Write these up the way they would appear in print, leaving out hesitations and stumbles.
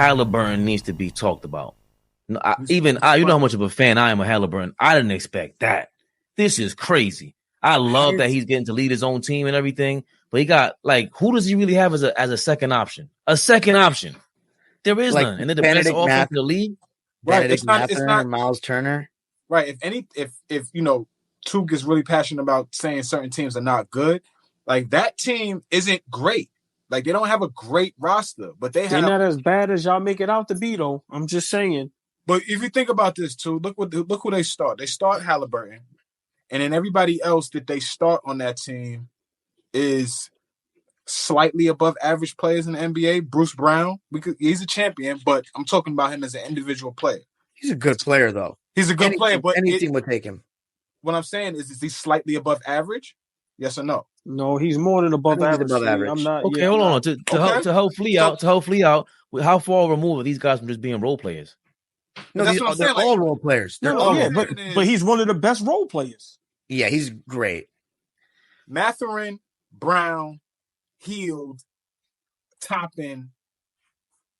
Haliburton needs to be talked about. You know how much of a fan I am of Haliburton. I didn't expect that. This is crazy. I love that he's getting to lead his own team and everything, but he got who does he really have as a second option? A second option. There is none. And then the best offense in the league. Right. It's not Myles Turner. Right. If Toog is really passionate about saying certain teams are not good, that team isn't great. They don't have a great roster, but they're not as bad as y'all make it out to be, though. I'm just saying. But if you think about this too, look who they start. They start Haliburton, and then everybody else that they start on that team is slightly above average players in the NBA. Bruce Brown, he's a champion, but I'm talking about him as an individual player. He's a good player, though. He's a good player, but any team would take him. What I'm saying is he slightly above average? Yes or no? No, he's more than above average. I'm not. Okay, hold on. To help Flea out. How far removed are these guys from just being role players? No, they're all role players. They're all role players. But he's one of the best role players. Yeah, he's great. Mathurin, Brown, Hield, Toppin,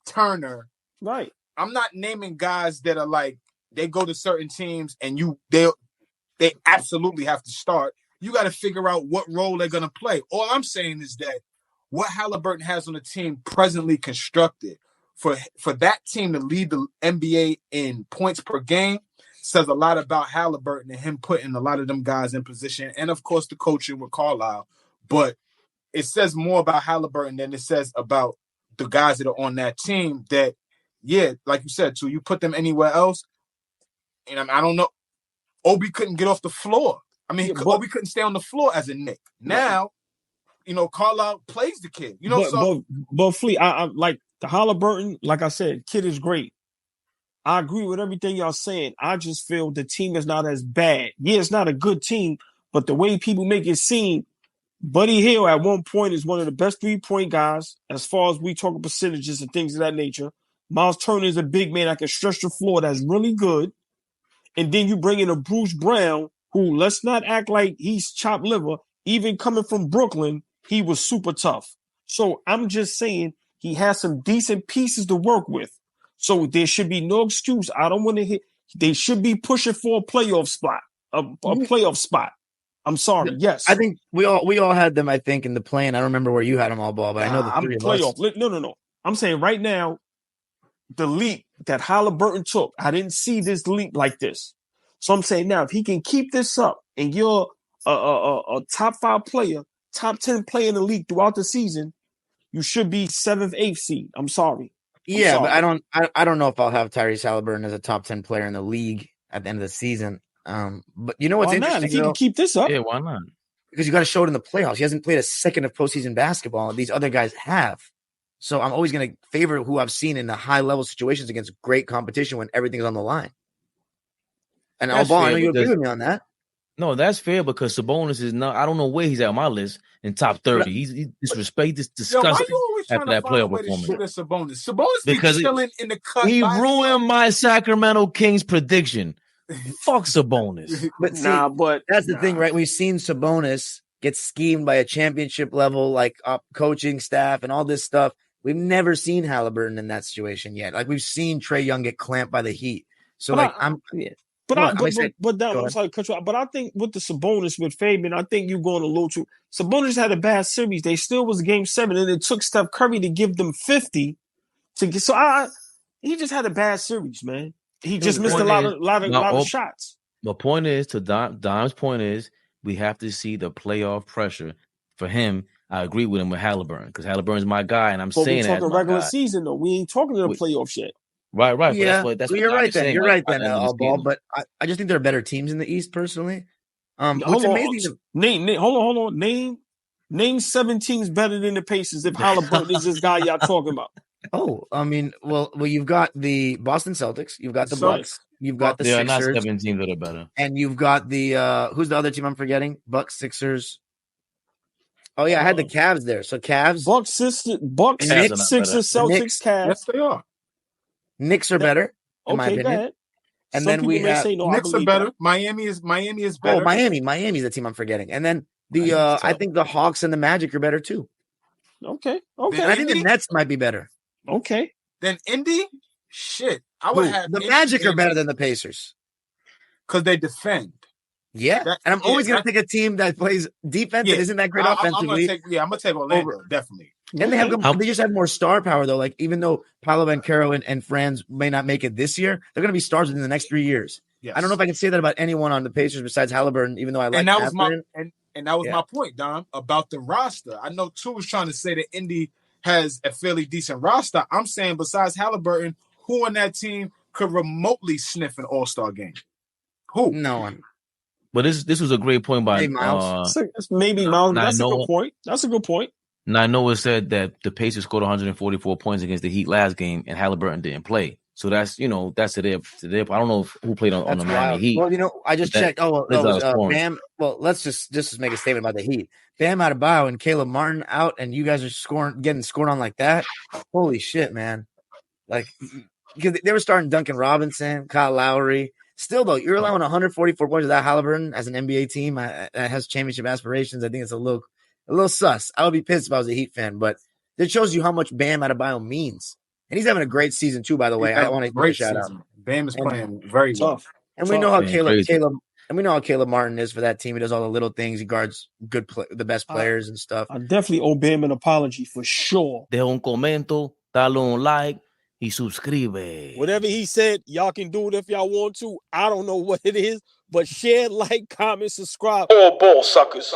Turner. Right. I'm not naming guys that are they go to certain teams and they absolutely have to start. You got to figure out what role they're going to play. All I'm saying is that what Haliburton has on the team presently constructed for that team to lead the NBA in points per game says a lot about Haliburton and him putting a lot of them guys in position. And, of course, the coaching with Carlile. But it says more about Haliburton than it says about the guys that are on that team that, yeah, like you said, too, you put them anywhere else. And I don't know. Obi couldn't get off the floor. Obi couldn't stay on the floor as a Knick. Now, Carlile plays the kid. But Flea, I like the Haliburton, like I said, kid is great. I agree with everything y'all saying. I just feel the team is not as bad. Yeah, it's not a good team, but the way people make it seem, Buddy Hield at one point is one of the best 3-point guys as far as we talk percentages and things of that nature. Myles Turner is a big man that can stretch the floor that's really good. And then you bring in a Bruce Brown, who, let's not act like he's chopped liver. Even coming from Brooklyn, he was super tough. So I'm just saying he has some decent pieces to work with. So there should be no excuse. I don't want to hit. They should be pushing for a playoff spot, a playoff spot. I'm sorry. Yes. I think we all had them, I think, in the plan. I don't remember where you had them all ball, but I know the three of us. No. I'm saying right now, the leap that Haliburton took, I didn't see this leap like this. So I'm saying now, if he can keep this up and you're a top 5 player, top 10 player in the league throughout the season, you should be 7th, 8th seed. I'm sorry. But I don't know if I'll have Tyrese Haliburton as a top 10 player in the league at the end of the season. But you know what's interesting? If he can keep this up, yeah, why not? Because you got to show it in the playoffs. He hasn't played a second of postseason basketball, and these other guys have. So I'm always going to favor who I've seen in the high level situations against great competition when everything's on the line. And AllBall, I know you agree with me on that. No, that's fair because Sabonis is not. I don't know where he's at on my list in top 30. He's disrespected, disgusting after that playoff performance. Sabonis because chilling in the cut. He ruined my Sacramento Kings prediction. Fuck Sabonis. But that's the thing, right? We've seen Sabonis get schemed by a championship level coaching staff and all this stuff. We've never seen Haliburton in that situation yet. Like we've seen Trae Young get clamped by the Heat. So I'm sorry, cut you out. But I think with the Sabonis with Fabian, I think you're going a little too. Sabonis had a bad series. They still was Game 7, and it took Steph Curry to give them 50 to get. So he just had a bad series, man. He just missed a lot of shots. The point is, to Dom's point is, we have to see the playoff pressure for him. I agree with him with Haliburton because Haliburton's my guy, and I'm saying that. We're talking regular season though. We ain't talking to the playoffs yet. Right. Yeah, you're right then. You're right then, AllBall. But I just think there are better teams in the East, personally. Hold on. Name 7 teams better than the Pacers if Haliburton is this guy y'all talking about. Oh, I mean, well, you've got the Boston Celtics, you've got the Bucks, you've got the Sixers. There are not 7 teams that are better. And you've got the who's the other team I'm forgetting? Bucks, Sixers. Oh yeah, I had the Cavs there. So Cavs, Bucks, Sixers, Celtics, Cavs. Yes, they are. Knicks are better, in my opinion. And then we have Knicks are better. Miami is better. Oh, Miami's the team I'm forgetting. And then I think the Hawks and the Magic are better too. Okay. I think the Nets might be better. Okay. Then Indy, shit. I would have the Magic are better than the Pacers because they defend. Yeah, and I'm always going to pick a team that plays defense and isn't that great offensively. I'm going to take Orlando, definitely. And they just have more star power, though. Like, even though Paolo Banchero and Franz may not make it this year, they're going to be stars within the next 3 years. Yes. I don't know if I can say that about anyone on the Pacers besides Haliburton, even though I like and that was my my point, Dom, about the roster. I know Tu was trying to say that Indy has a fairly decent roster. I'm saying besides Haliburton, who on that team could remotely sniff an All-Star game? Who? No one. But this was a great point by Myles. Maybe Myles. That's a good point. That's a good point. Now, Noah said that the Pacers scored 144 points against the Heat last game, and Halliburton didn't play. So that's that's to their. I don't know who played on the Miami Heat. Well, I just checked. Bam. Well, let's just make a statement about the Heat. Bam Adebayo and Caleb Martin out, and you guys are getting scored on like that. Holy shit, man! Like, because they were starting Duncan Robinson, Kyle Lowry. Still, though, you're allowing 144 points without Haliburton as an NBA team that has championship aspirations. I think it's a little sus. I would be pissed if I was a Heat fan, but it shows you how much Bam Adebayo means. And he's having a great season, too, by the way. I want to give a shout out. Bam is playing very tough. And we know how Caleb Martin is for that team. He does all the little things. He guards the best players and stuff. I definitely owe Bam an apology for sure. Deja un comento, dale un like, y suscribe. Whatever he said, y'all can do it if y'all want to. I don't know what it is, but share, like, comment, subscribe. All ball suckers.